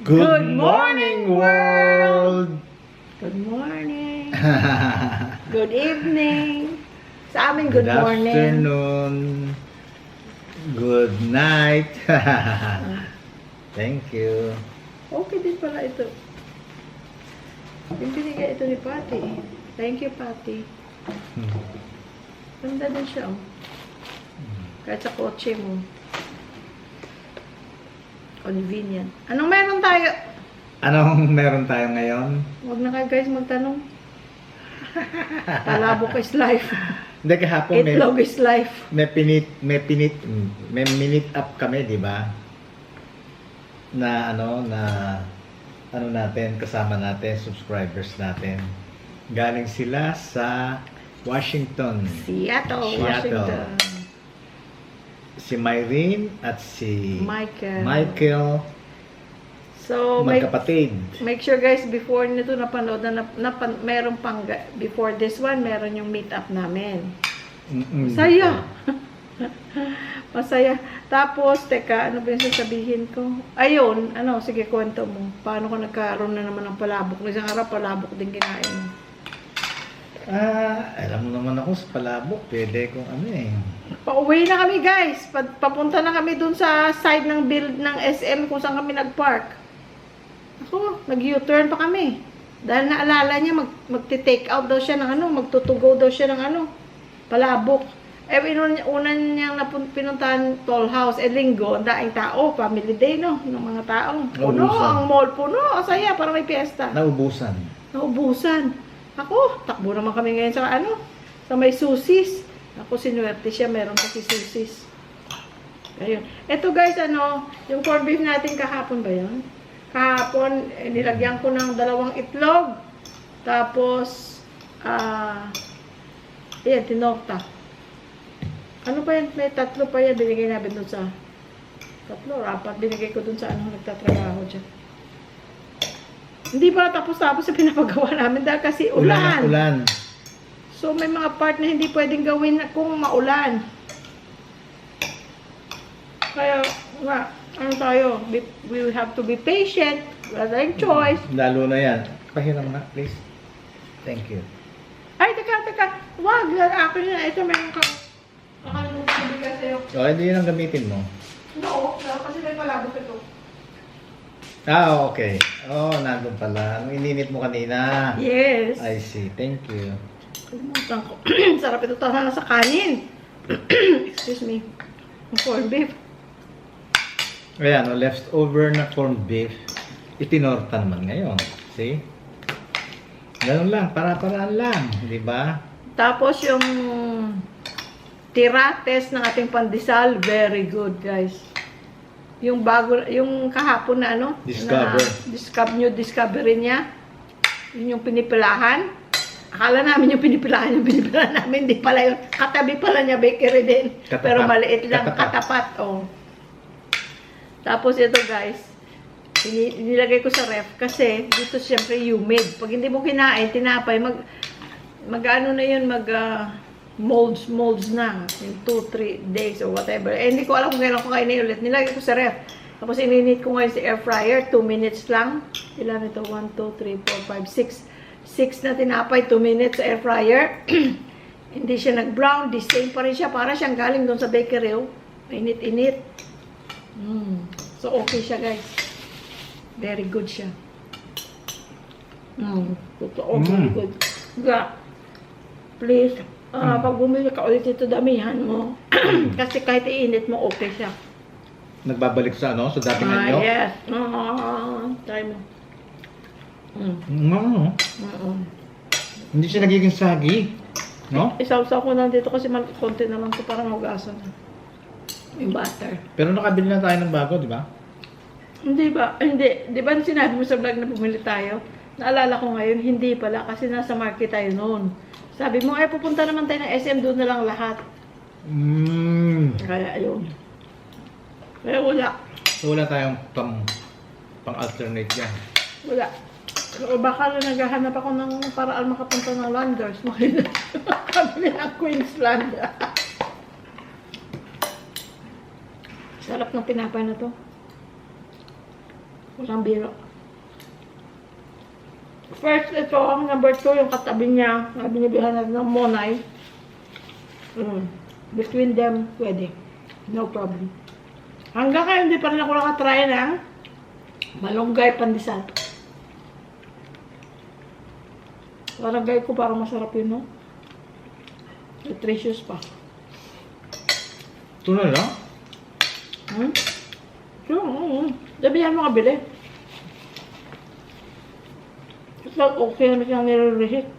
Good morning, world! Good morning. Good evening. Sa amin, good morning. afternoon. Good night. Thank you. Okay din pala ito. Yung binigay ito ni Patty. Thank you, Patty. Ganda din siya, oh. Kahit sa kotse mo. Convenient. Anong meron tayo? Anong meron tayo ngayon? Huwag na kayo guys magtanong. Palabok is life. Hindi, kahapon Itlog is life. may minute up kami, di ba? Na ano natin, kasama natin, subscribers natin. Galing sila sa Washington. Seattle, Washington. Si Myrene at si Michael. So, magkapatid. make sure guys, before nito napanood na meron pang, before this one, meron yung meet up namin. Masaya. Masaya. Tapos, teka, ano ba yung sasabihin ko? Ayun, sige, kwento mo. Paano ko nagkaroon na naman ng palabok? Isang araw, palabok din kinain. Alam mo naman ako sa palabok, pwede kung Pauwi na kami guys. Papunta na kami dun sa side ng build ng SM kung saan kami nag-park. Ako, nag-U-turn pa kami. Dahil naalala niya, magti-take out daw siya ng magtutugo daw siya ng palabok. Una niyang pinuntahan Toll House, linggo, ang daing tao, family day, no? Ng mga taong. Puno, ang mall puno. Asaya, parang may piyesta. Naubusan. Ako, takbo naman kami ngayon sa may susis. Ako, sinuwerte siya, meron kasi susis. Ayun. Ito guys, yung corned beef natin kahapon ba yun? Kahapon, nilagyan ko ng 2 itlog. Tapos, ayan, tinorta. Ano pa yan? May 3 pa yan. Binigay namin dun sa 3 o 4. Binigay ko dun sa nagtatrabaho dyan. Hindi pa tapos yung pinapagawa namin dahil kasi ulan. So, may mga part na hindi pwedeng gawin kung maulan. Kaya, tayo? We will have to be patient. Wala tayong choice. Lalo na yan. Pahiram na, please. Thank you. Ay, teka. Wag, akin na. Ito, meron kang bigay sa'yo. Hindi yun ang gamitin mo. No, kasi may palabok ito. Okay. Nandun pala. Nung ininit mo kanina. Yes. I see. Thank you. Kalimutan ko. Sarap ito sana sa kanin. Excuse me. Corned beef. Ayan, leftover na corned beef. Itinorta naman ngayon. See? Ganun lang. Para-paraan lang. Di ba? Tapos yung tirates ng ating pandesal, very good, guys. Yung kahapon na discovery niya. Yun yung pinipilahan. Akala namin yung pinipilahan namin, hindi pala yun. Katabi pala niya, bakery din. Katapat. Pero maliit lang, katapat. Tapos ito guys, nilagay ko sa ref kasi dito siyempre humid. Pag hindi mo kinain, tinapay, molds na in 2-3 days or whatever. Hindi ko alam kung kailan ko kainin ulit. Nilagay ko sa ref. Tapos ininit ko ngayon sa air fryer, 2 minutes lang. Ilan ito? 1, 2, 3, 4, 5, 6. 6 na tinapay, 2 minutes sa air fryer. Hindi siya nag-brown. The same pa rin siya. Para siyang galing doon sa bakery. Mainit-init. So, okay siya, guys. Very good siya. Totoo, very good. Please, pag bumili ka ulit ito, damihan mo. Kasi kahit iinit mo, okay siya. Nagbabalik sa sa dating anyo? Yes. Try mo. Hindi siya nagiging sagi. No? Isaw-saw ko lang dito kasi konti na lang ito para mahugasan. Yung butter. Pero nakabili na tayo ng bago, di ba? Hindi ba? Hindi. Di ba sinabi mo sa vlog na bumili tayo? Naalala ko ngayon, hindi pala kasi nasa market tayo noon. Sabi mo, pupunta naman tayo ng SM, doon na lang lahat. Kaya ayun. Kaya wala. So wala tayong pang-alternate yan. Wala. O baka naghahanap ako ng paraan makapunta ng Landers. Makabili ng Queensland. Sarap ng tinapay na to. Walang biro. First, ito. Ang number 2, yung katabi niya. Na binibihan natin ng Monay. Between them, pwede. No problem. Hanggang ngayon, hindi pa rin ako nakatry ng malunggay pandesal. Malunggay ko parang masarap yun, no? Nutritious pa. Ito na lang. Dabihan mo kabili. Kasi okay naman siyang nire-reheat.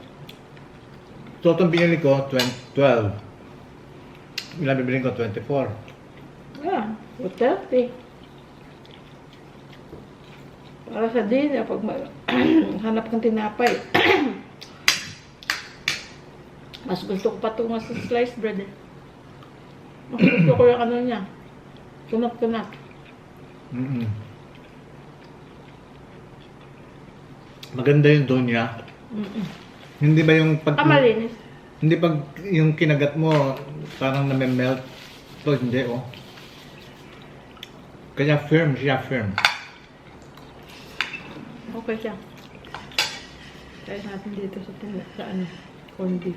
So, itong binili ko, 12. Ilan bibili ko? 24. Yeah, 30. Para sa din, pag hanap kang tinapay. Mas gusto ko pa ito sa sliced bread. Mas gusto ko yung ano niya. Kunat-kunat. Maganda yung dough niya. Hindi ba yung pag... Malinis. Hindi pag yung kinagat mo, parang name-melt. Ito, hindi, oh. Kaya firm siya, firm. Okay siya. Try natin dito sa ano, corned beef.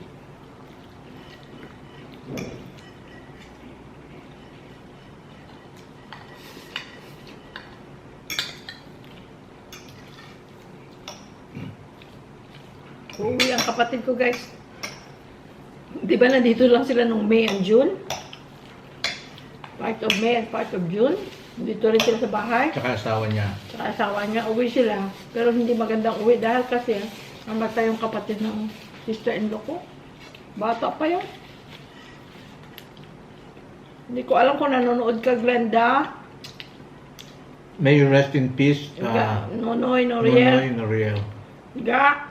Uuwi ang kapatid ko, guys. Di ba nandito lang sila nung May and June? Part of May and part of June. Dito rin sila sa bahay. Tsaka asawa niya. Tsaka asawa niya, uwi sila. Pero hindi magandang uwi dahil kasi namatay yung kapatid ng sister-in-law ko. Bata pa yun. Hindi ko alam kung nanonood ka, Glenda. May you rest in peace. Nonoy Noriel. Nonoy Noriel. Ga.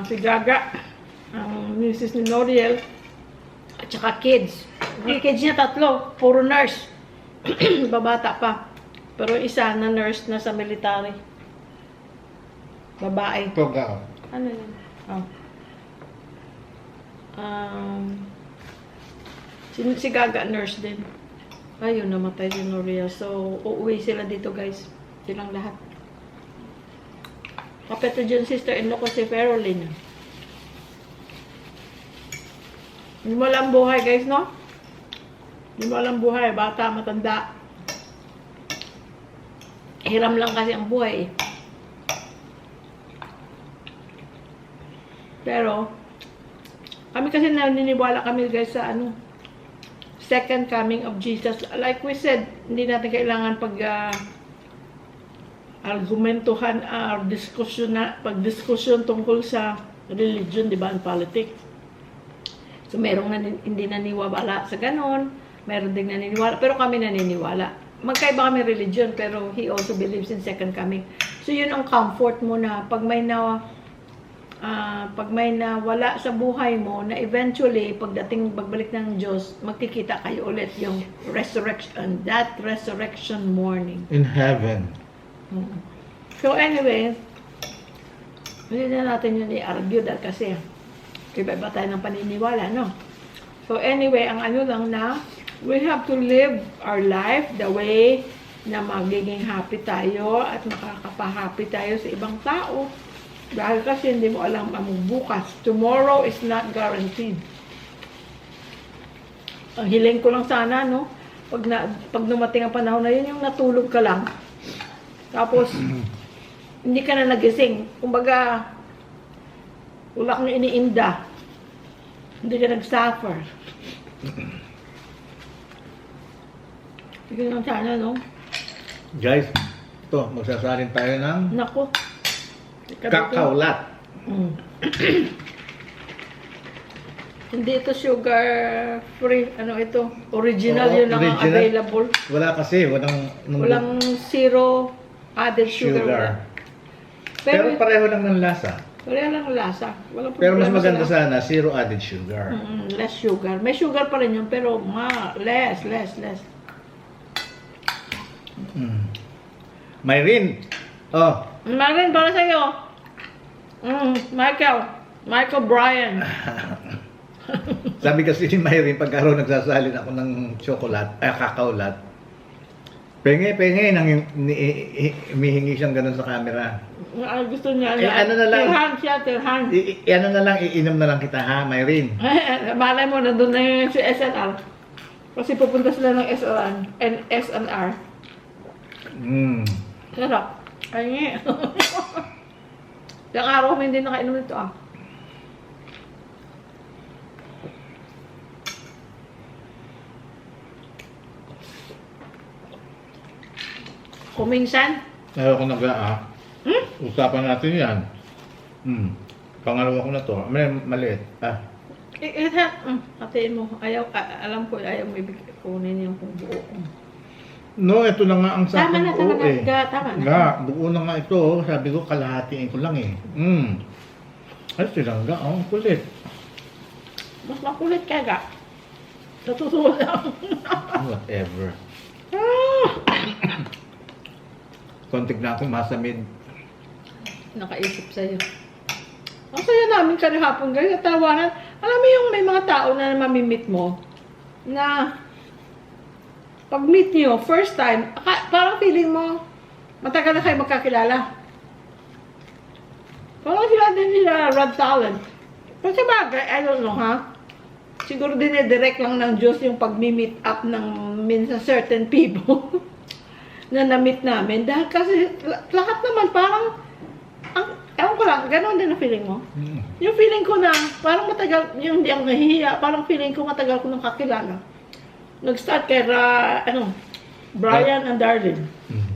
Si Gaga. Ang misis ni Noriel. At saka kids. Yung kids niya 3. Puro nurse. Babata pa. Pero isa na nurse na sa military. Babae. Toga. Ano yun? Oh. Si Gaga nurse din. Ayun, namatay si Noria. So, uuwi sila dito, guys. Silang lahat. Kapito dyan, sister-in-law ko si Ferolyn. Hindi mo alam buhay, guys, no? Hindi mo alam buhay. Bata, matanda. Hiram lang kasi ang buhay, eh. Pero, kami kasi naniniwala kami, guys, sa ano, second coming of Jesus. Like we said, hindi natin kailangan argumentuhan or pag-diskusyon tungkol sa religion, di ba, and politics. So, merong hindi naniniwala sa ganon, meron ding naniniwala, pero kami naniniwala. Magkaiba kami religion, pero he also believes in second coming. So, yun ang comfort mo na pag may nawala sa buhay mo, na eventually, pagbalik ng Diyos, magkikita kayo ulit yung resurrection, that resurrection morning. In heaven. So anyway, hindi na natin yun i-argue dahil kasi iba-iba tayo ng paniniwala, no? So anyway, ang ano lang na, we have to live our life the way na magiging happy tayo at makakapahappy tayo sa ibang tao. Dahil kasi hindi mo alam ang bukas. Tomorrow is not guaranteed. Ang hiling ko lang sana, no? Pag dumating ang panahon na yun, yung natulog ka lang. Tapos, hindi ka na nagising. Kumbaga, wala kang iniinda. Hindi ka nag-suffer. Sige lang sana, no? Guys, ito, magsasalin tayo ng Nako. kakaulat. Hindi ito sugar free. Ano ito? Original. Oo, yun lang ang original. available. Wala kasi, Walang zero added sugar. Pero pareho lang ng lasa. Pareho lang ang lasa. Walang Pero mas problema maganda sila. sana, zero added sugar. Less sugar. May sugar pa rin yun, pero less. Myrin, oh, Marin, para sa'yo. Michael Bryan. sabi kasi ni Myrin, pag araw nagsasalin ako ng kakaulat, Penge, humihingi siyang ganun sa camera. Gusto niya. Ano na lang. Tirhan siya, tirhan. Ano na lang, iinom na lang kita ha, Myrene. Malay mo, nandun na yun si SNR. Kasi pupunta sila ng SNR. Sarap. Ay, Ilang araw kami hindi nakainom nito ah. Kuminsan. Ayaw ko usapan natin yan. Pangalawa ko na to. Maliit. Hatiin mo. Alam ko, ayaw mo kunin yung buo. No, ito na nga ang sa Tama na. Tama na. Buo na nga ito. Sabi ko, kalahatiin ko lang eh. Ay, silangga. Kulit. Mas makulit ka ga. Sa susunod lang. Whatever. Kontik na ako masamid. Nakaisip sa'yo. Ang saya namin kanihapon guys, tawanan. Alam mo yung may mga tao na mamimit mo, na pag meet nyo, first time, parang feeling mo, matagal na kayo magkakilala. Parang sila din nila Rod Talent. Kasi bagay, I don't know ha, siguro dinidirect lang ng Diyos yung pag-meet up ng minsan certain people na na-meet namin. Dahil kasi lahat naman parang, ewan ko lang, gano'n din ang feeling mo. Yung feeling ko na, parang matagal, yung hindi ako nahihiya, parang feeling ko matagal ko nang kakilala. Nag-start kay Brian and Darlene.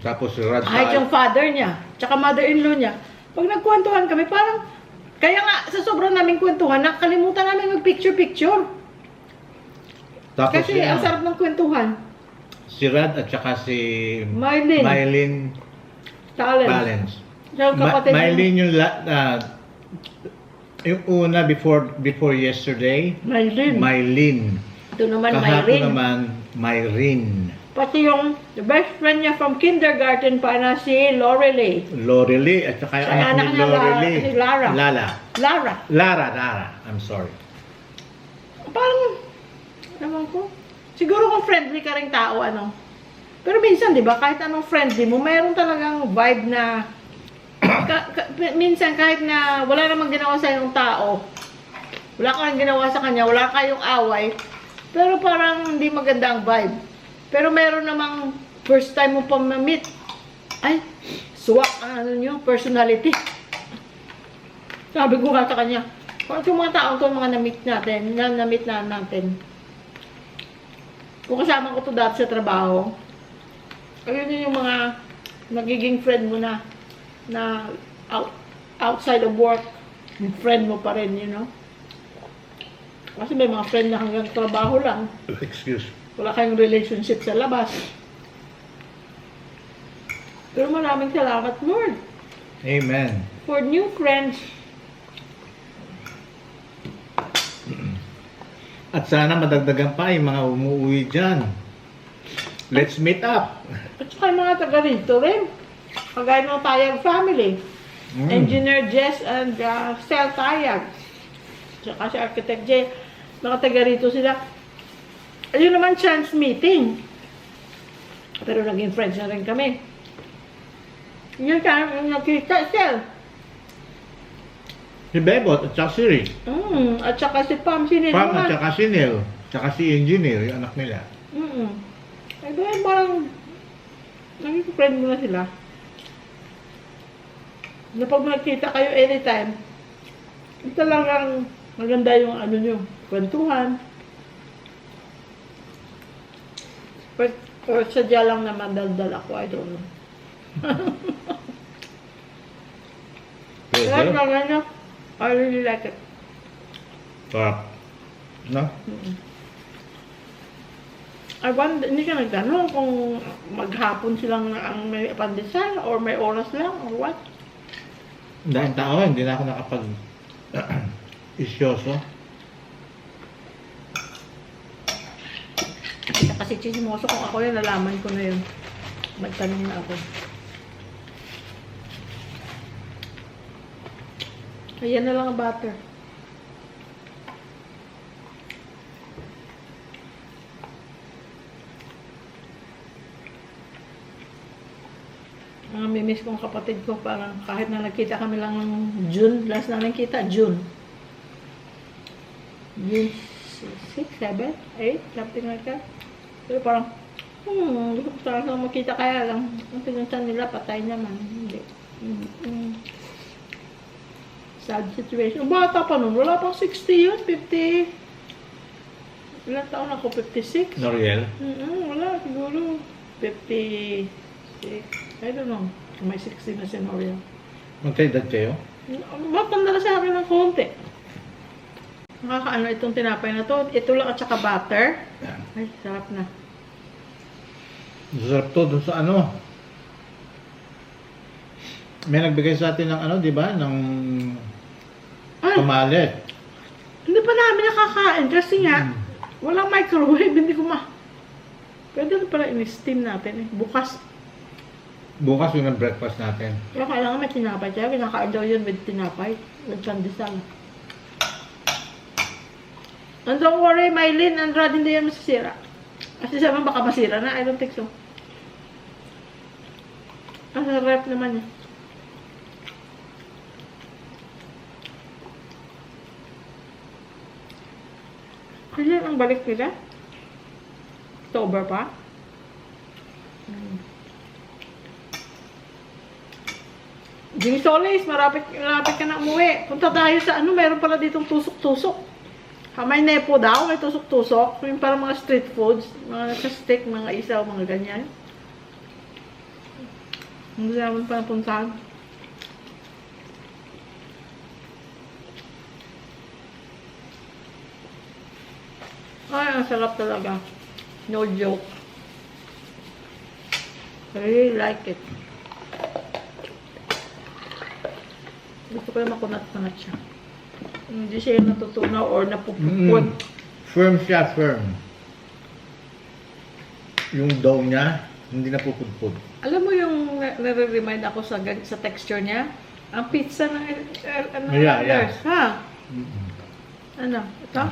Tapos si Rod Kahit yung father niya, tsaka mother-in-law niya. Pag nagkwentuhan kami, parang, kaya nga, sa sobrang naming kwentuhan, nakalimutan namin mag-picture-picture. Tapos Kasi ang sarap ng kwentuhan. Si Rod at saka si Mylene Talents. Yung kapatid Mylene yung una before yesterday. Mylene. Ito naman, Kahapon Mylene. naman, Myrene. Pati yung the best friend niya from kindergarten pa na si Lorelei. Lorelei at saka yung anak ni Lorelei. Si Lara. Lara. I'm sorry. Parang, naman ko, siguro kung friendly ka rin tao, Pero minsan, di ba, kahit anong friendly mo, mayroon talagang vibe na, minsan kahit na wala namang ginawa sa yung tao, wala kang ginawa sa kanya, wala kayong away, pero parang hindi maganda ang vibe. Pero meron namang first time mo pa ma-meet, ay, swak ang personality. Sabi ko nga sa kanya, kung yung mga tao to, mga na-meet natin, kung kasama ko to dati sa trabaho, ayun yung mga nagiging friend mo na outside of work, friend mo pa rin, Kasi may mga friend na hanggang trabaho lang. Excuse. Wala kayong relationship sa labas. Pero maraming salamat, Lord. Amen. For new friends. At sana madagdagan pa yung mga umuwi dyan. Let's meet up. At saka yung mga taga rito rin. Kagaya ng Tayag family. Engineer Jess and Sel Tayag. Saka si Architect J. Mga taga rito sila. Ayun naman, chance meeting. Pero naging friends na rin kami. Yun ka, nakita Sel. Si Bebot at saka si Rick. At saka si Pam, si Neil Pam naman. at saka si Neil. Tsaka si Engineer, yung anak nila. Ay, doon parang naging friend mo na sila. Na pag magkita kayo anytime, talagang maganda yung nyo, kwentuhan. Or sadya lang na madaldal ako, I don't know. Kaya lang I really like it. Sarap. No? Hindi ka nagtanong kung maghapon silang ang may pandesal or may oras lang or what? Dahil tao, hindi na ako isyoso. Kasi chismoso kung ako yun, nalaman ko na yun. Magtanong na ako. Ayan na lang ang butter. miss kong kapatid ko. Parang kahit na nagkita kami lang ng June. Last namin kita, June. June 6, 7, 8, something like that. Pero parang, gusto ko talaga makita kaya lang. Ang pinuntan nila, patay naman. Hindi. Sad situation. Bata pa nun. Wala pang 60 yun. 50. Ilang taon ako? 56? Noriel? Wala. Siguro 56. I don't know. May 60 na si Noria. Magkaedad kayo? Matanda na sa akin ng konti. Nakakaano itong tinapay na to. Ito lang at saka butter. Ay, sarap na. Sarap to dun sa ano. May nagbigay sa atin ng ano, di ba? Ng kamalit. Hindi pa namin nakakain kasi nga, walang microwave. Hindi ko pwede na pala in-steam natin eh. Bukas. Bukas yung breakfast natin. Kaya kailangan may tinapay. Kaya kinakain daw yun with tinapay. With pandesal. And don't worry, Mylene and Rod, hindi yan masisira. Kasi sabi baka masira na. I don't think so. Ang sarap naman niya. Kailan ang balik nila? October pa? Jing Solis, malapit ka na umuwi. Punta tayo sa ano, meron pala ditong tusok-tusok. May nepo daw, may tusok-tusok. Yung parang mga street foods, mga nasa-stick, mga isaw, mga ganyan. Hindi naman pa napuntahan. Ay, ang sarap talaga. No joke. I really like it. Gusto ko yung makunat-kunat siya. Hindi siya yung natutunaw or napupupod. Firm siya, firm. Yung dough niya, hindi napupudpud. Alam mo yung nare-remind ako sa texture niya? Ang pizza ng others, ha? Ano? Ito?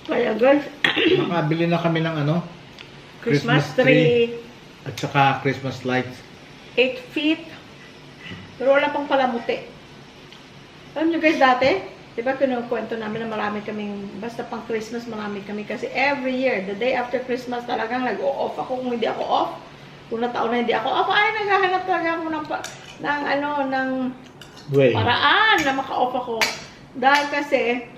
Kaya guys, Makabili na kami ng ano? Christmas tree, at saka Christmas lights. 8 feet, pero wala pang palamuti. Alam nyo guys, dati, di ba kinukwento namin na marami kaming, basta pang Christmas marami kami kasi every year, the day after Christmas talagang nag-o-off ako kung hindi ako off. Kung nataon na hindi ako off, ay naghahanap talaga ako ng paraan na maka-off ako. Dahil kasi,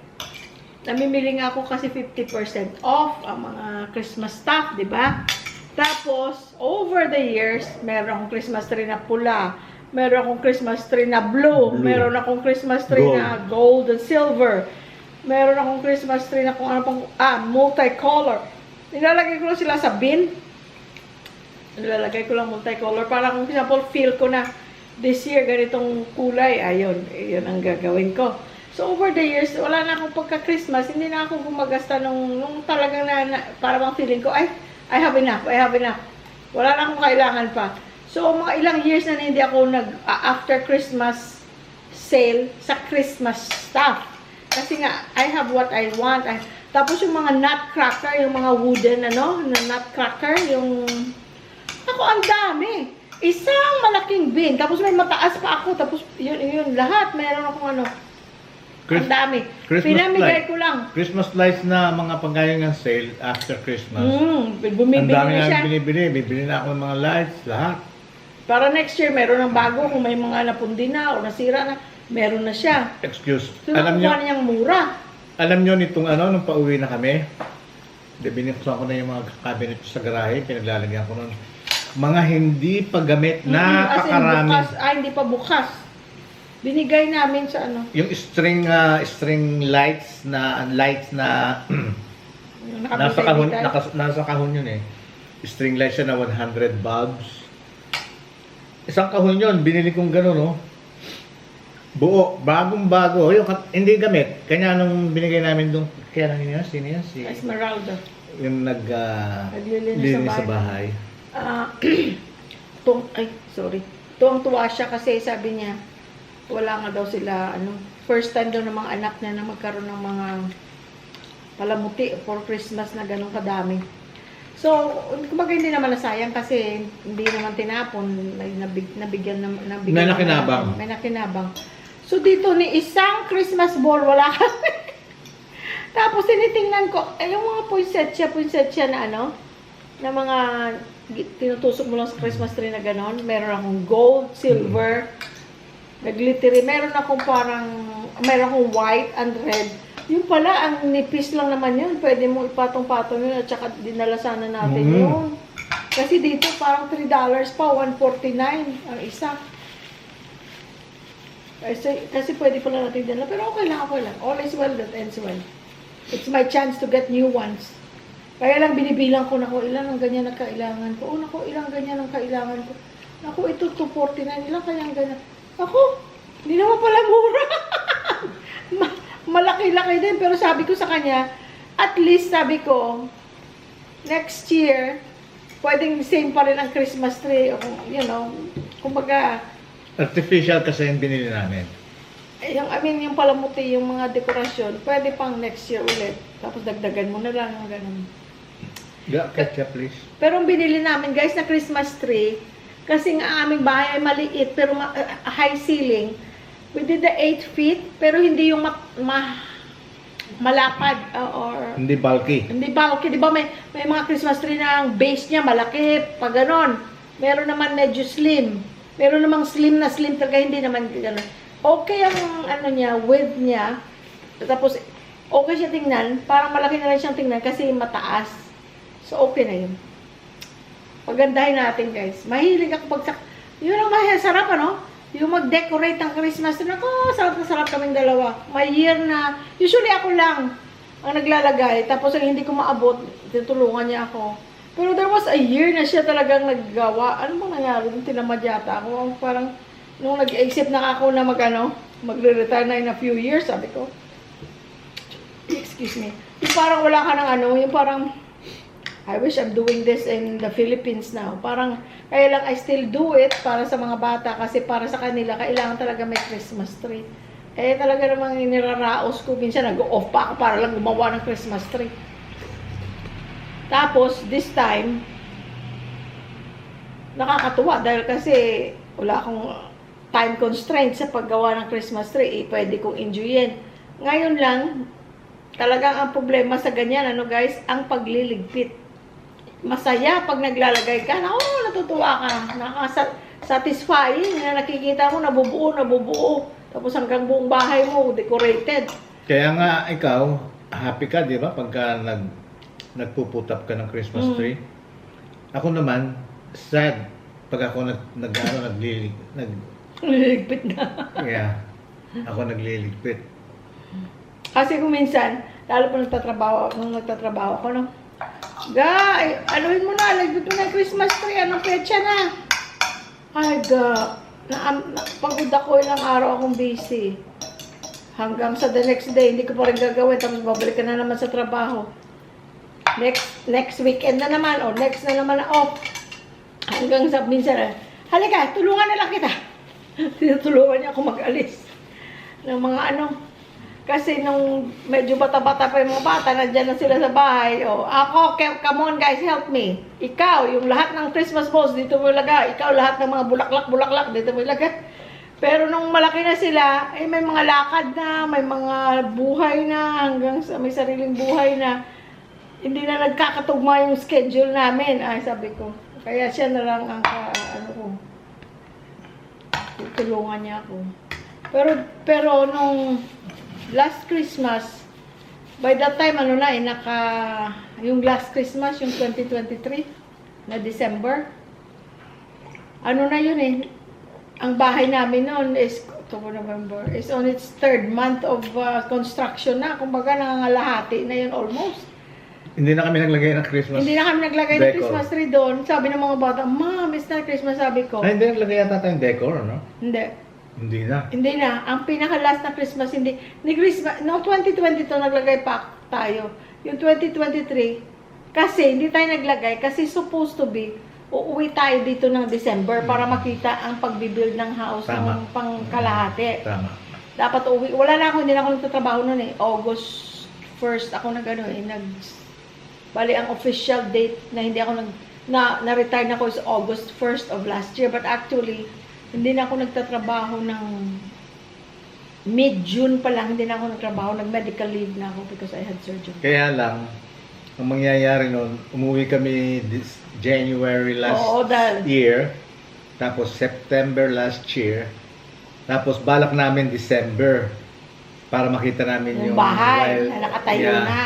namimili nga ako kasi 50% off ang mga Christmas stuff, di ba? Tapos, over the years, meron akong Christmas tree na pula, meron akong Christmas tree na blue, meron akong Christmas tree na gold and silver, meron akong Christmas tree na kung ano pang, multicolor. Nilalagay ko lang sila sa bin. Nilalagay ko lang multicolor. Para kung example, feel ko na this year, ganitong kulay, ayun, yun ang gagawin ko. So, over the years, wala na akong pagka-Christmas, hindi na ako gumagasta nung talagang para bang feeling ko, ay, I have enough. Wala na akong kailangan pa. So, mga ilang years na hindi ako after Christmas sale sa Christmas stuff. Kasi nga, I have what I want. Tapos yung mga nutcracker, yung mga wooden, na nutcracker, ako, ang dami. Isang malaking bin. Tapos may mataas pa ako. Tapos, yun lahat. Meron akong ang dami. Pinamigay ko lang. Christmas lights na mga pagayang ng sale after Christmas. Bumibili ang dami na siya. Bibili na ako ng mga lights, lahat. Para next year, meron ng bago. Kung may mga napundi na o nasira na, meron na siya. Excuse. So, nakuha niyang mura. Alam nyo nitong nung pauwi na kami, binuksan ko na yung mga cabinet sa garahe, pinaglalagyan ko nun. Mga hindi pa gamit na pakarami. Hindi pa bukas. Binigay namin sa Yung string lights na nasa kahon yun eh. String lights siya na 100 bulbs. Isang kahon yun, binili kong gano'n, no? Buo, bagong-bago. Yung hindi gamit. Kanya nung binigay namin doon, kaya nang yun, sino yun? Si, Esmeralda. yung Naglilinis linis sa sa bahay. Ah, tuwang-tuwa siya kasi sabi niya, wala nga daw sila, first time daw ng mga anak niya na magkaroon ng mga palamuti for Christmas na ganun kadami. So, kumbaga hindi naman nasayang kasi hindi naman tinapon, may nabigyan May nakinabang. May nakinabang. So, dito ni isang Christmas ball, wala kami. Tapos, tinitingnan ko, yung mga poinsettia na na mga tinutusok mo lang sa Christmas tree na gano'n. Meron akong gold, silver, na-glittery. Meron akong white and red. Yung pala, ang nipis lang naman yun. Pwede mo ipatong-patong yun at saka dinala sana natin yun. Kasi dito parang $3 pa, $1.49 ang isa. Kasi pwede pala natin dinala. Pero okay lang. All is well that ends well. It's my chance to get new ones. Kaya lang binibilang ko na ko ilan ang ganyan na kailangan ko. Ilang ganyan ang kailangan ko. Ito $2.49. Ilang kayang ganyan. Hindi naman pala mura. Malaki-laki din, pero sabi ko sa kanya, at least sabi ko, next year, pwedeng same pa rin ang Christmas tree, o, kumbaga, Artificial kasi yung binili namin. yung palamuti, yung mga dekorasyon, pwede pang next year ulit. Tapos dagdagan mo na lang, ganun. Ketchup, please. Pero ang binili namin, guys, na Christmas tree, kasi nga aming bahay ay maliit, pero high ceiling, we did the 8 feet, pero hindi yung malapad or Hindi bulky. hindi bulky. Di ba may mga Christmas tree na ang base niya malaki, pag ganon. Meron naman medyo slim. Meron namang slim na slim, talaga hindi naman ganon. Okay ang width niya. Tapos, okay siya tingnan. Parang malaki na lang siyang tingnan kasi mataas. So, okay na yun. Pagandahin natin, guys. Mahilig ako yun ang sarap, yung mag-decorate ng Christmas tree. Sarap na sarap kaming dalawa. May year na, usually ako lang ang naglalagay. Tapos ang hindi ko maabot, tinutulungan niya ako. Pero there was a year na siya talagang naggawa. Ano bang nangyari? Tinamad yata ako. Parang, nung nag-accept na ako na magre-retire na in a few years, sabi ko, excuse me, yung parang wala ka ng yung parang, I wish I'm doing this in the Philippines now. Parang, kaya lang I still do it para sa mga bata kasi para sa kanila, kailangan talaga may Christmas tree. Talaga namang niraraos ko. Minsan nag-off pa ako para lang gumawa ng Christmas tree. Tapos, this time, nakakatuwa dahil kasi wala akong time constraint sa paggawa ng Christmas tree. Pwede kong enjoyin. Ngayon lang, talagang ang problema sa ganyan, guys, ang pagliligpit. Masaya pag naglalagay ka, natutuwa ka, nakaka-satisfying na nakikita mo, nabubuo, tapos hanggang buong bahay mo, decorated. Kaya nga ikaw, happy ka, di ba? Pagka nagpuput up ka ng Christmas tree. Ako naman, sad pag ako Nagliligpit na. Yeah. Ako nagliligpit. Kasi kung minsan, lalo pa nagtatrabaho ako, anuhin mo na, lagyan mo na yung Christmas tree, anong petsa na? Ay, pagod ako, ilang araw akong busy. Hanggang sa the next day, hindi ko pa rin gagawin, tapos babalik ka na naman sa trabaho. Next weekend na naman, o next na naman na off. Hanggang sa minsan, halika, tulungan na lang kita. Tinutulungan niya ako mag-alis ng mga kasi nung medyo bata-bata pa yung mga bata, nandiyan na sila sa bahay. Ako, come on guys, help me. Ikaw, yung lahat ng Christmas balls, dito mo ilagay. Ikaw, lahat ng mga bulaklak, dito mo ilagay. Pero nung malaki na sila, may mga lakad na, may mga buhay na, hanggang may sariling buhay na. Hindi na nagkakatugma yung schedule namin. Ay, sabi ko. Kaya siya na lang ang tutulungan niya ako. Pero nung last Christmas, by that time, yung last Christmas, yung 2023, na December, na yun ang bahay namin noon is, November, is on its 3rd month of construction na. Kumbaga, nangangalahati na yun almost. Hindi na kami naglagay ng Christmas ng Christmas tree doon. Sabi ng mga bata, Ma, miss na Christmas, sabi ko. Ay, hindi naglagay yata tayong decor, no? Hindi. Hindi na. Hindi na. Ang pinaka-last na Christmas, hindi. Ni Christmas, no, 2022 naglagay pa tayo. Yung 2023, kasi hindi tayo naglagay, kasi supposed to be, uuwi tayo dito ng December para makita ang pagbibuild ng house Tama. ng pangkalahati. Tama. Dapat uuwi. Wala na ako, hindi na ako nagtatrabaho noon eh. August 1st ako bali ang official date na hindi ako na-retire na ako is August 1st of last year. But actually, hindi na ako nagtatrabaho ng mid-June pa lang, hindi na ako nagtrabaho. Nag-medical leave na ako because I had surgery. Kaya lang, ang mangyayari noon, umuwi kami this January last Oo, dahil- year, tapos September last year, tapos balak namin December para makita namin Yung yung bahay while- na nakatayo yeah, na.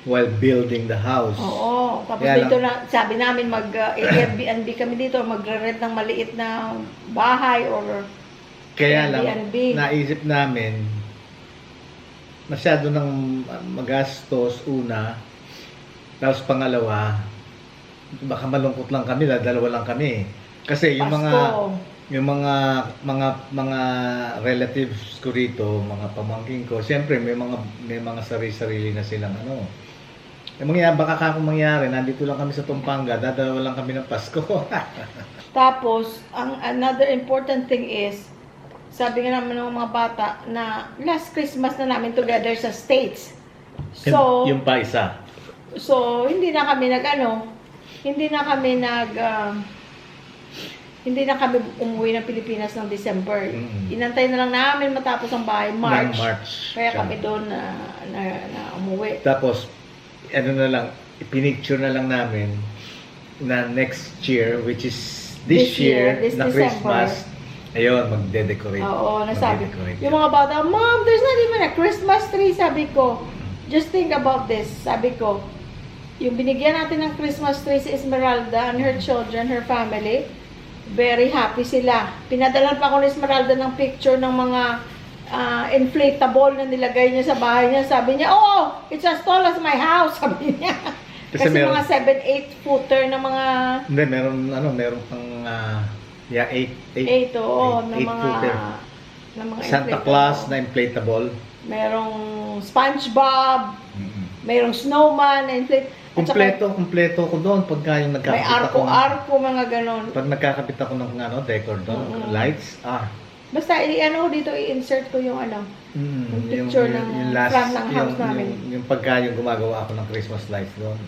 while building the house. Oo. Tapos Kaya dito na, sabi namin mag-Airbnb kami dito, magre-rent ng maliit na bahay or Kaya lang, Airbnb. naisip namin, masyado nang magastos una, tapos pangalawa, baka malungkot lang kami, dalawa lang kami. Kasi yung Pasko. mga relatives ko rito, mga pamangkin ko, siyempre may mga sarili-sarili na silang ano. Baka kung mangyari, nandito lang kami sa Pampanga, dadalawa lang kami ng Pasko. Tapos, another important thing is, sabi nga naman ng mga bata na last Christmas na namin together sa States. So, yung pa isa. So, hindi na kami umuwi ng Pilipinas ng December. Mm. Inantay na lang namin matapos ang bahay, March. Ng March. Kaya kami doon na umuwi. Tapos, ano na lang, ipinicture na lang namin na next year, which is this year, this na December. Christmas, ayun, magde-decorate. Oo, nasabi. Magde-decorate. Yung mga bata, Mom, there's not even a Christmas tree, sabi ko. Just think about this, sabi ko. Yung binigyan natin ng Christmas tree si Esmeralda and her children, her family, very happy sila. Pinadalan pa ako ni Esmeralda ng picture ng mga inflatable na nilagay niya sa bahay niya. Sabi niya, oh, it's as tall as my house, sabi niya. Kasi mga 7-8 footer na mga Hindi, meron pang, 8 oo, na eight mga footer. Santa inflatable. Claus na inflatable. Merong SpongeBob, merong snowman na inflate. At saka Kumpleto ko doon pagka yung may nagkakapit ako. arko-arko, mga ganon. Pag nagkakapit ako ng decor doon, lights, Basta, dito, i-insert ko yung yung picture ng last, front ng house namin. Yung pagka yung gumagawa ako ng Christmas lights doon.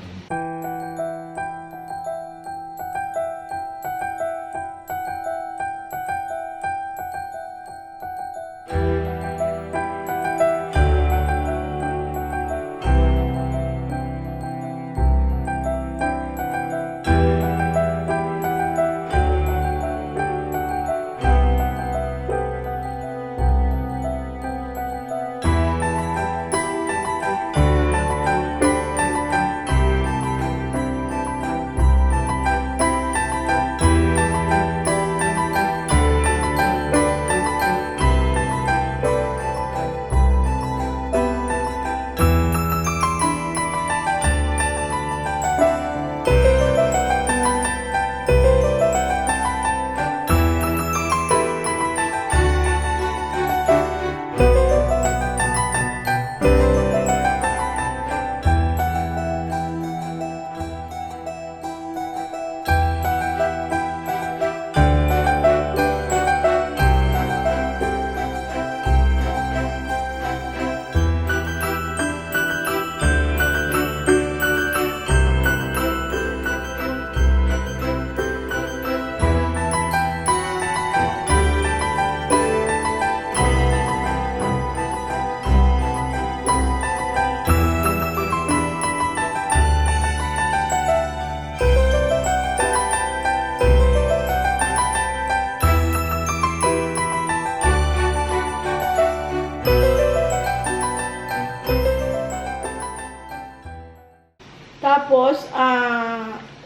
Tapos,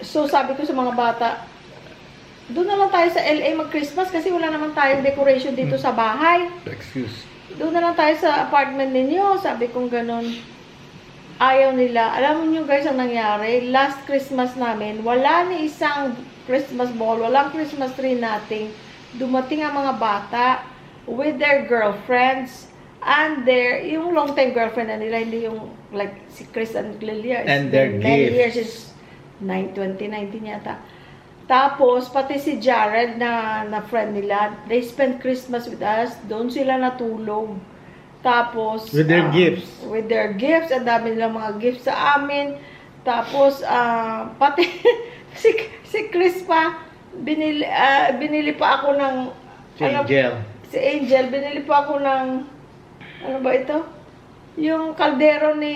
so sabi ko sa mga bata, doon na lang tayo sa LA mag-Christmas kasi wala naman tayong decoration dito sa bahay. Excuse. Doon na lang tayo sa apartment ninyo. Sabi kong ganun. Ayaw nila. Alam mo nyo guys ang nangyari? Last Christmas namin, wala ni isang Christmas ball, walang Christmas tree natin. Dumating ang mga bata. with their girlfriends and yung long-time girlfriend na nila, hindi yung like si Chris and Lilia. And their many years, gifts. is 2019 yata. Tapos, pati si Jared na friend nila, they spent Christmas with us. Doon sila natulog. Tapos, With their gifts. With their gifts. Ang dami nilang mga gifts sa amin. Tapos, pati si Chris pa, binili pa ako ng... Si Angel. Si Angel, binili pa ako ng... Ano ba ito? Yung kaldero ni...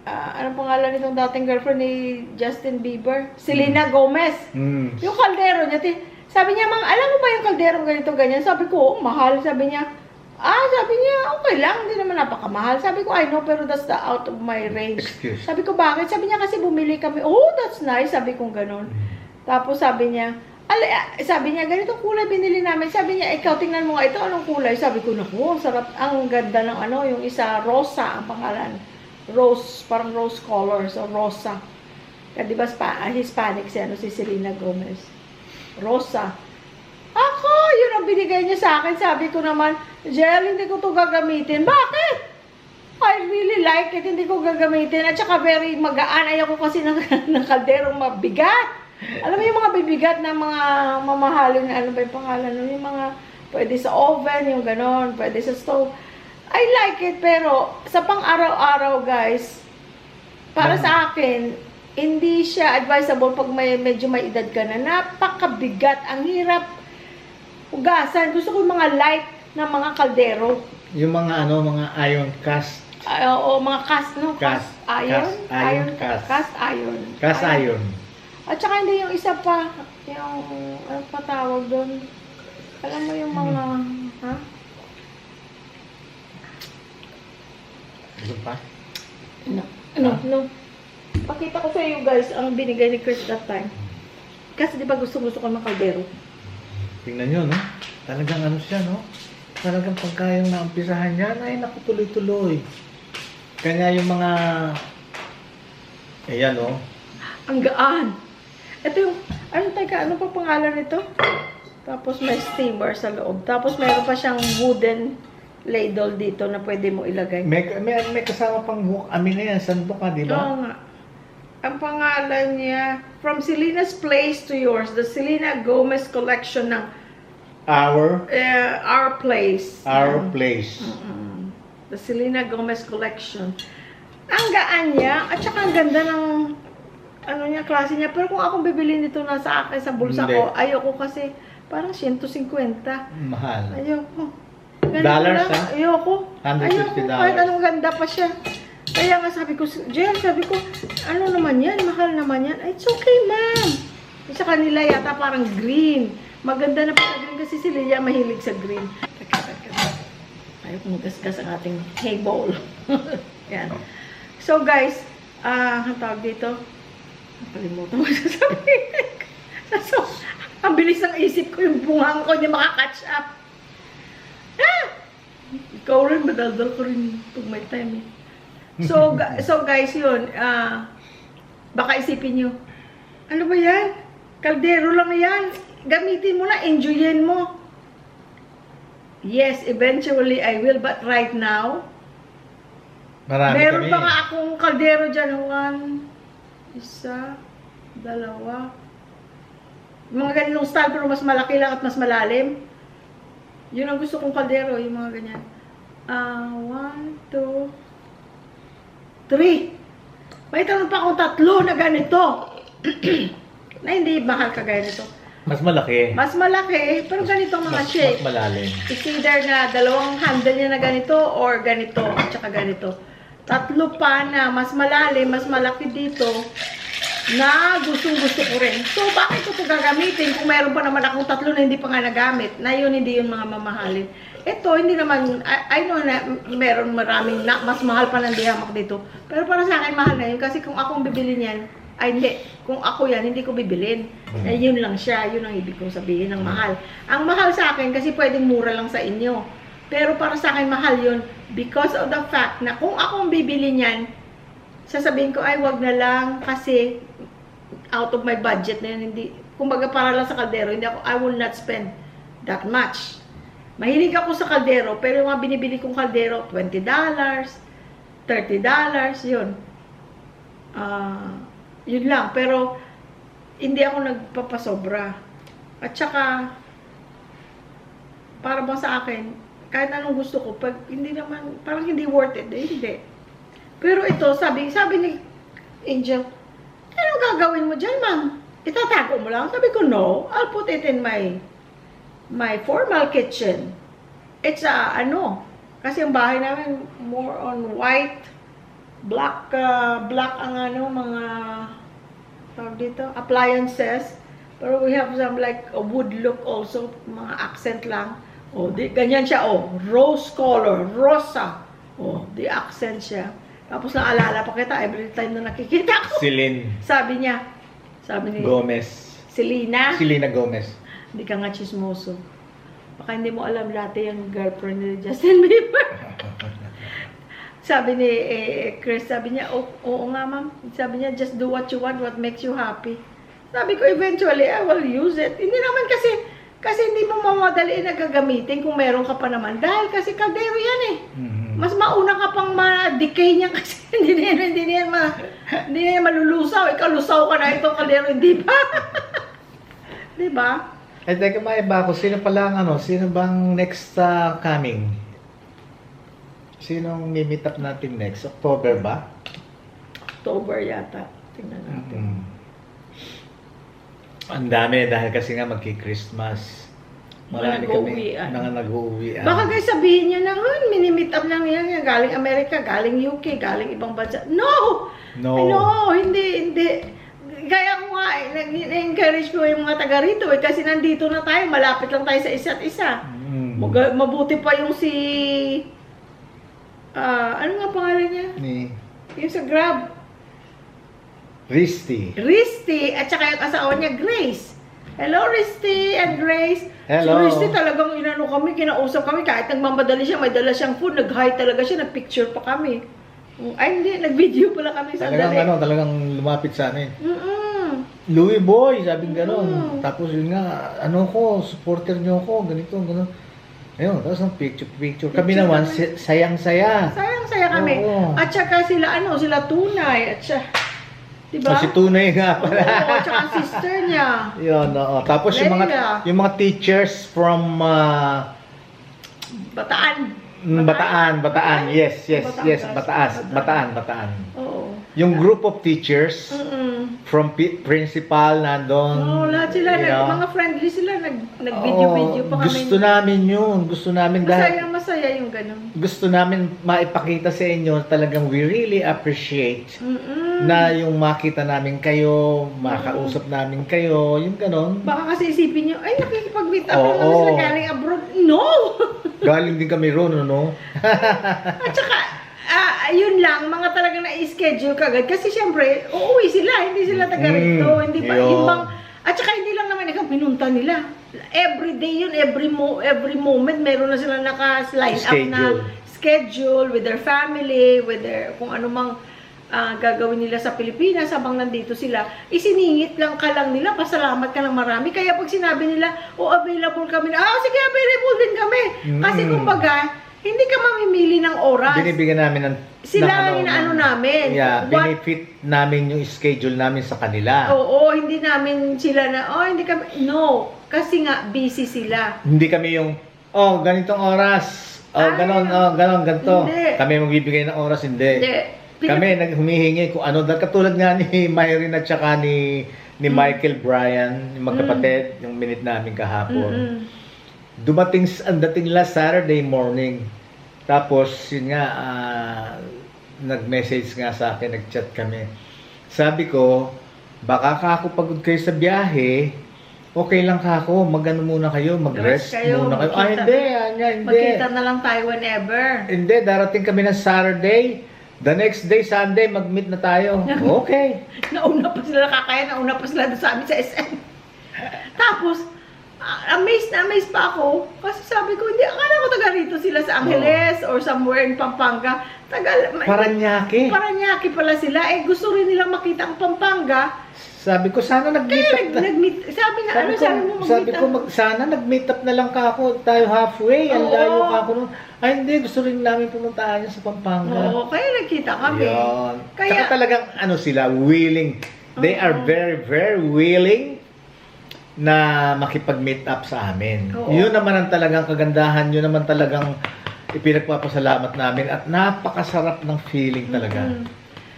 anong pangalan nitong dating girlfriend ni Justin Bieber? Selena Gomez. Yung kaldero niya, sabi niya, Mang, alam mo ba yung kaldero ganito, ganyan? Sabi ko, oh, mahal. Sabi niya, okay lang, hindi naman napakamahal. Sabi ko, I know, pero that's the out of my range. Excuse. Sabi ko, bakit? Sabi niya, kasi bumili kami. Oh, that's nice. Sabi ko, ganun. Tapos sabi niya, ganitong kulay binili namin. Sabi niya, ikaw, tingnan mo nga ito, anong kulay? Sabi ko, naku, ang sarap, ang ganda ng yung isa, rosa ang pangalan. Rose, parang rose color, so rosa. Di ba Hispanic si Selena Gomez. Rosa. Ako, yun ang binigay niya sa akin. Sabi ko naman, Jel, hindi ko to gagamitin. Bakit? I really like it, hindi ko gagamitin. At saka very magaan. Ayaw ko kasi ng kalderong mabigat. Alam mo yung mga bibigat na mga mamahalin na ano ba yung pangalan nun? Yung mga pwede sa oven, yung ganon, pwede sa stove. I like it, pero sa pang-araw-araw, guys, para sa akin, hindi siya advisable pag medyo may edad ka na. Napakabigat, ang hirap hugasan. Gusto ko yung mga light na mga kaldero. Yung mga mga iron cast. O mga cast, no? Cast iron? Cast iron. At saka hindi yung isa pa, yung, ano pa tawag doon? Alam mo yung mga, ha? Ano pa? No. Pakita ko sa iyo guys, ang binigay ni Chris that time. Kasi di ba gusto ko ng kaldero? Tingnan nyo, no? Talagang ano siya, no? Talagang pagkayang naumpisahan niya, ay nakutuloy-tuloy. Kanya yung mga... Ayan, no? Ang gaan. Ito yung... ano pa pangalan nito? Tapos may steamer sa loob. Tapos mayroon pa siyang wooden ladle dito na pwede mo ilagay. May kasama pang hook. Amin na yan, sandok ka, di ba? Oo nga. Ang pangalan niya, From Selena's Place to Yours, the Selena Gomez collection ng Our Place. Place. The Selena Gomez collection. Ang gaan niya, at saka ang ganda ng klase niya. Pero kung akong bibili nito na sa akin, sa bulsa ko, ayoko kasi parang 150. Mahal. Ayoko. Dollars, ha? Ayoko. $150. Kahit anong ganda pa siya. Kaya nga sabi ko, Jen, ano naman yan? Mahal naman yan. It's okay, ma'am. Sa kanila yata parang green. Maganda na pala green kasi si Lilia mahilig sa green. Ayaw kong gasgas ang ating hay bowl. Yan. So guys, ang tawag dito, nakalimutan ko sasabihin. So, ang bilis ng isip ko, yung bungang ko, hindi makakatch up. Ikaw rin, madaldal ko rin pag may time. So guys, yun. Baka isipin nyo, ano ba yan? Kaldero lang yan. Gamitin mo na, enjoyin mo. Yes, eventually I will, but right now, meron pa nga akong kaldero dyan. 1, 2, 3. Mga ganitong style, pero mas malaki lang at mas malalim. Yun ang gusto kong kaldero, yung mga ganyan. 1, 2, 3. May tanong pa akong 3 na ganito. Na hindi mahal kagaya nito. Mas malaki. Mas malaki, pero ganito mga shape. Mas malalim. It's either na dalawang handle niya na ganito or ganito, at saka ganito. 3 pa na mas malalim, mas malaki dito, na gustong-gusto ko rin. So, bakit ko ito gagamitin kung meron pa naman akong 3 na hindi pa nga nagamit? Na yun, hindi yun mga mamahalin. Ito, hindi naman, I know na meron maraming, mas mahal pa ng dihamak dito. Pero para sa akin, mahal na yun. Kasi kung akong bibili niyan, ay hindi. Kung ako yan, hindi ko bibilin. Yun lang siya. Yun ang ibig kong sabihin ng mahal. Ang mahal sa akin, kasi pwedeng mura lang sa inyo. Pero para sa akin, mahal yun. Because of the fact na kung akong bibili niyan, sasabihin ko, ay wag na lang kasi out of my budget na yun. Hindi, kumbaga para lang sa kaldero, hindi ako, I will not spend that much. Mahilig ako sa kaldero, pero yung mga binibili kong kaldero, $20, $30, yun. Yun lang, pero hindi ako nagpapasobra. At saka, para bang sa akin, kahit anong gusto ko, pag hindi naman, parang hindi worth it, hindi. Pero ito, sabi ni Angel, ano gagawin mo dyan, ma'am? Itatago mo lang? Sabi ko, no, I'll put it in my formal kitchen. It's kasi ang bahay namin more on white, black ang mga tawag dito, appliances. Pero we have some like a wood look also, mga accent lang. Ganyan siya, rose color, rosa. The accent siya. Tapos naalala pa kita every time na nakikita ko. Celine Sabi ni Gomez. Selena, Gomez. hindi ka nga chismoso. Baka hindi mo alam dati yung girlfriend ni Justin Bieber. Sabi ni Chris, sabi niya, oo nga ma'am. Sabi niya, just do what you want, what makes you happy. Sabi ko, eventually, I will use it. Hindi naman kasi hindi mo mamadali na gagamitin kung meron ka pa naman. Dahil kasi kaldero yan eh. Mas mauna ka pang ma-decay niya kasi hindi niya malulusaw. Ikaw lusaw ka na itong kaldero, hindi ba? Di ba? Teka, maiba ako. Sino bang next coming? Sinong meet up natin next? October ba? October yata. Tingnan natin. Ang dami dahil kasi nga magki-Christmas. Marami kami mga nag-uuwian. Baka guys sabihin nyo na, mini-meet up lang yan. Galing Amerika, galing UK, galing ibang bansa. No! No, hindi. Kaya ko nga, nag-encourage ko yung mga taga rito kasi nandito na tayo, malapit lang tayo sa isa't isa. Mabuti pa yung si... ano nga pangalan niya? Yung sa Grab. Risty, at saka yung asawa niya, Grace. Hello, Risty and Grace. Hello. Si Risty talagang kinausap kami, kahit nagmamadali siya, may dala siyang food, nag-hi talaga siya, nag-picture pa kami. Ay, hindi, nag-video pala kami sa talagang lumapit sa amin. Louie Boy, sabing gano'n. Tapos yun nga, supporter niyo ako, ganito, gano'n. Ayun, tapos ang picture. Kami naman, sayang-saya. Sayang-saya kami. Oo. At saka sila Tunay, at saka, diba? Si Tunay nga pala. Oo, at saka sister niya. Yun, oo. Tapos yung mga teachers from Bataan. Yes, Bataan. Oo. Yung group of teachers from principal nandun. Oo, lahat sila, mga friendly sila, nag-video pa kami. Gusto namin dahil Masaya yung ganun. gusto namin maipakita sa inyo talagang we really appreciate na yung makita namin kayo, makausap namin kayo, yung ganon. Baka kasi isipin nyo, ay nakikipag-meet up naman sila galing abroad. No! Galing din kami ron, no? At saka, yun lang, mga talagang na-schedule kagad. Kasi syempre, uuwi sila, hindi sila taga rito. Hindi ba, at saka hindi lang naman ikaw pinunta nila. Every day yun, every moment, meron na sila naka-line up na schedule with their family, with their, kung ano mang gagawin nila sa Pilipinas habang nandito sila. Isiningit lang ka lang nila, pasalamat ka ng marami. Kaya pag sinabi nila, available kami na, sige, available din kami. Kasi kumbaga, hindi ka mamimili ng oras. Binibigyan namin sila ang inaano namin. Yeah, benefit namin yung schedule namin sa kanila. Oo, hindi namin sila na, hindi kami, no. Kasi nga, busy sila. Hindi kami yung, ganitong oras. Ganito. Hindi. Kami magbibigay ng oras, hindi. Kami humihingi kung ano. Katulad nga ni Myrin at saka ni Michael Bryan, yung magkapatid, yung minute namin kahapon. Ang dating last Saturday morning. Tapos, yun nga, nag-message nga sa akin, nag-chat kami. Sabi ko, baka ako pagod kayo sa biyahe, okay lang ako, mag-ano muna kayo, mag-rest muna kayo. Hindi. Magkita na lang tayo whenever. Hindi, darating kami ng Saturday. The next day, Sunday, mag-meet na tayo. Okay. Nauna pa sila doon sa amin sa SM. Tapos, amazed pa ako. Kasi sabi ko, hindi, akala ko taga rito sila sa Angeles or somewhere in Pampanga. Paranaque. Paranaque pala sila. Eh, gusto rin nilang makita ang Pampanga. Sabi ko, sana nag-meet up na. Sabi nga, ano sabi mo Sabi ko, sana nag-meet up na lang ka ako. Tayo halfway. Ang layo ka ako nun. Ay, hindi. Gusto rin namin pumuntaan sa Pampanga. Oo, kaya nagkita kami. Yun. Kaya, Saka talagang, sila, willing. They are very, very willing na makipag-meet up sa amin. Oo. Yun naman ang talagang kagandahan. Yun naman talagang ipinagpapasalamat namin. At napakasarap ng feeling talaga.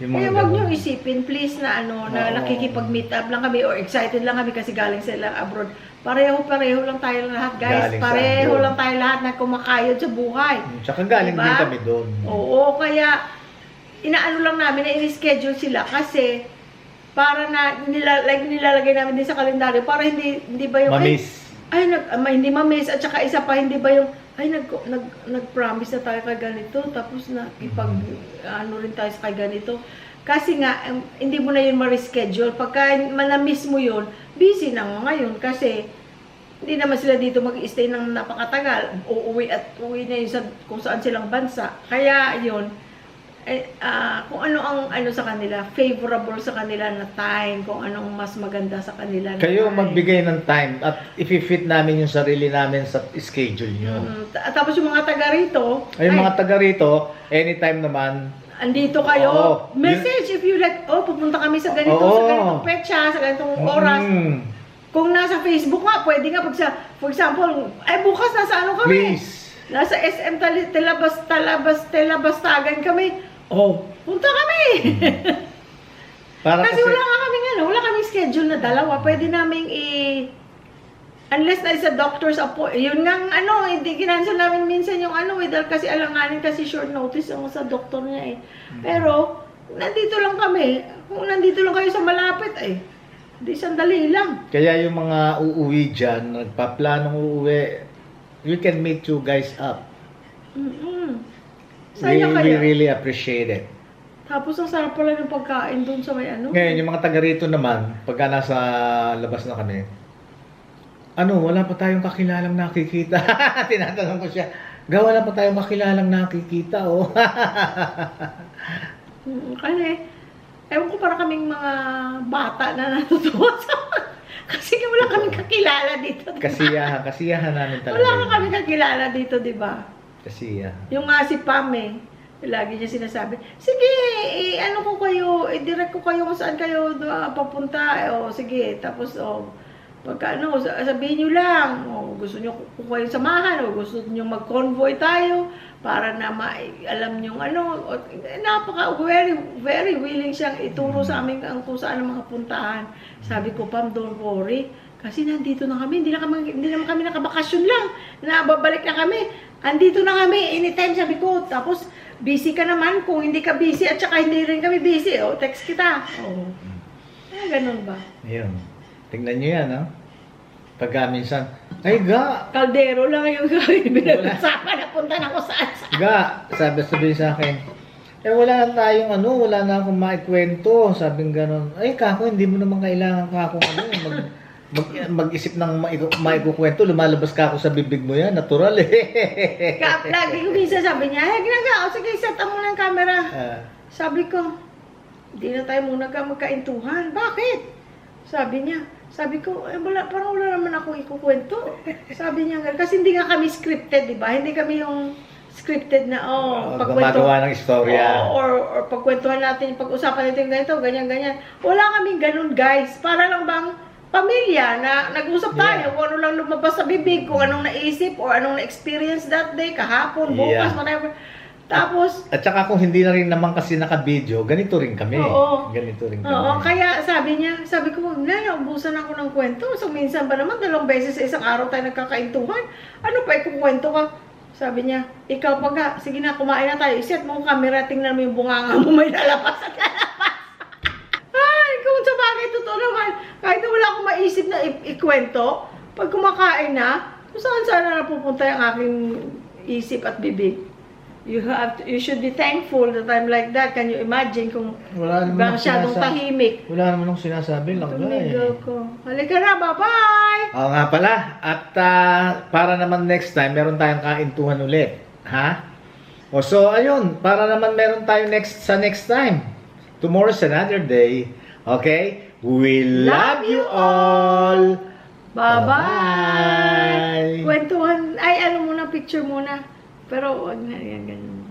Yung kaya mga wag ganun. nyo isipin, please, na na Oo. nakikipag-meet up lang kami or excited lang kami kasi galing sila abroad. Pareho-pareho lang tayo lahat, guys. Galing sa Pareho abroad. lang tayo lahat na kumakayod sa buhay. Tsaka galing Diba? din kami doon. Oo, kaya inaano lang namin na i-schedule sila kasi para na nilalagay namin din sa kalendaryo para hindi ba yung Mamiss. hindi mamiss at saka isa pa hindi ba yung nag-promise na tayo kay ganito tapos ano rin tayo sa kay ganito. Kasi nga, hindi mo na yun ma-reschedule. Pagka manamiss mo yun, busy na ngayon kasi hindi naman sila dito mag-stay ng napakatagal. Uuwi na yun kung saan silang bansa. Kaya yun, kung ano ang sa kanila, favorable sa kanila na time, kung anong mas maganda sa kanila na Kayo time. magbigay ng time at i-fit namin yung sarili namin sa schedule nyo. Tapos yung mga taga rito, Ay, yung mga taga rito, anytime naman, andito kayo, Oo. message if you like, pupunta kami sa ganito, Oo. sa ganitong petsa, sa ganitong oras. Kung nasa Facebook nga, pwede nga for example, bukas nasa ano kami? Please. Nasa SM Talabastagan kami. Punta kami! Para Kasi wala kaming schedule na dalawa. Pwede naming unless na isa doctor's appointment. Yun nga hindi kinansel namin minsan yung dahil kasi alanganin kasi short notice yung sa doktor niya Pero, nandito lang kami. Kung nandito lang kayo sa malapit di sandali lang. Kaya yung mga uuwi dyan, nagpaplanong uuwi, we can meet you guys up. We really appreciate it. Tapos ang sarap pala ng pagkain doon sa may Ngayon, yung mga taga rito naman, pagka nasa labas na kami, wala pa tayong kakilalang nakikita. Tinatanong ko siya, wala pa tayong kakilalang nakikita, Kasi, ewan ko para kaming mga bata na natutuwa sa kasi wala kaming kakilala dito. Diba? Kasiyahan namin talaga. Wala ka kaming kakilala dito, di ba? Kasiyahan. Yung nga si Pam lagi niya sinasabi, sige, ko kayo, direct ko kayo kung saan kayo papunta. Sige, tapos, pagka sabihin nyo lang, gusto nyo kung kayo samahan, o gusto nyo mag-convoy tayo, para na alam nyo very, very willing siyang ituro sa amin kung saan ang mga puntahan. Sabi ko, Pam, don't worry, kasi nandito na kami, hindi naman kami nakabakasyon lang, babalik na kami. Andito na kami, anytime sabi ko. Tapos, busy ka naman. Kung hindi ka busy at saka hindi rin kami busy, text kita. Ganun ba? Ayun. Tingnan nyo yan, Pagka minsan, Kaldero lang yung pinag-usapan na punta na ko saan. sabi sa akin, wala na tayong wala na akong maikwento. Sabing gano'n, kako, hindi mo naman kailangan kako mag-isip ng maikukwento, lumalabas ka ako sa bibig mo yan, natural Lagi ko minsan sabi niya, ginagawa, sige, set mo ng camera. Sabi ko, hindi na tayo muna magkaintuhan. Bakit? Sabi ko, parang wala naman ako ikukwento. Sabi niya, kasi hindi nga kami scripted, di ba? Hindi kami yung scripted na, gumagawa ng istorya. Or pagkwentuhan natin, pag-usapan natin ganito, ganyan. Wala kaming ganun, guys. Para lang bang pamilya na nag-usap tayo kung ano lang lumabas sa bibig, kung anong naisip or anong na-experience that day, kahapon, bukas, whatever. Tapos, at saka kung hindi na rin naman kasi naka-video, ganito rin kami. Ganito rin kami. Kaya sabi ko, naubusan ako ng kwento. So, minsan ba naman, 2 beses sa isang araw tayo nagkakaintuhan. Ano pa, ikukwento ka? Sabi niya, ikaw pagka, sige na, kumain na tayo. Iset mo ang camera, tingnan mo yung bunganga mo, may lalapas at lalapas. Ay, kung sa bagay, totoo naman. Kahit na wala akong maisip na ikwento, pag kumakain na, kung saan sana napupunta yung aking isip at bibig. You should be thankful that I'm like that. Can you imagine kung masyadong tahimik? Wala naman akong sinasabi lang. Halika na, bye-bye! Oo nga pala. At para naman next time, meron tayong kaintuhan ulit. Ha? O so, ayun. Para naman meron tayo next time. Tomorrow's another day. Okay? We love you all. Bye-bye! Bye-bye. Kwentuhan. Ay, ano muna, picture muna. Pero, wag na yan, ganun.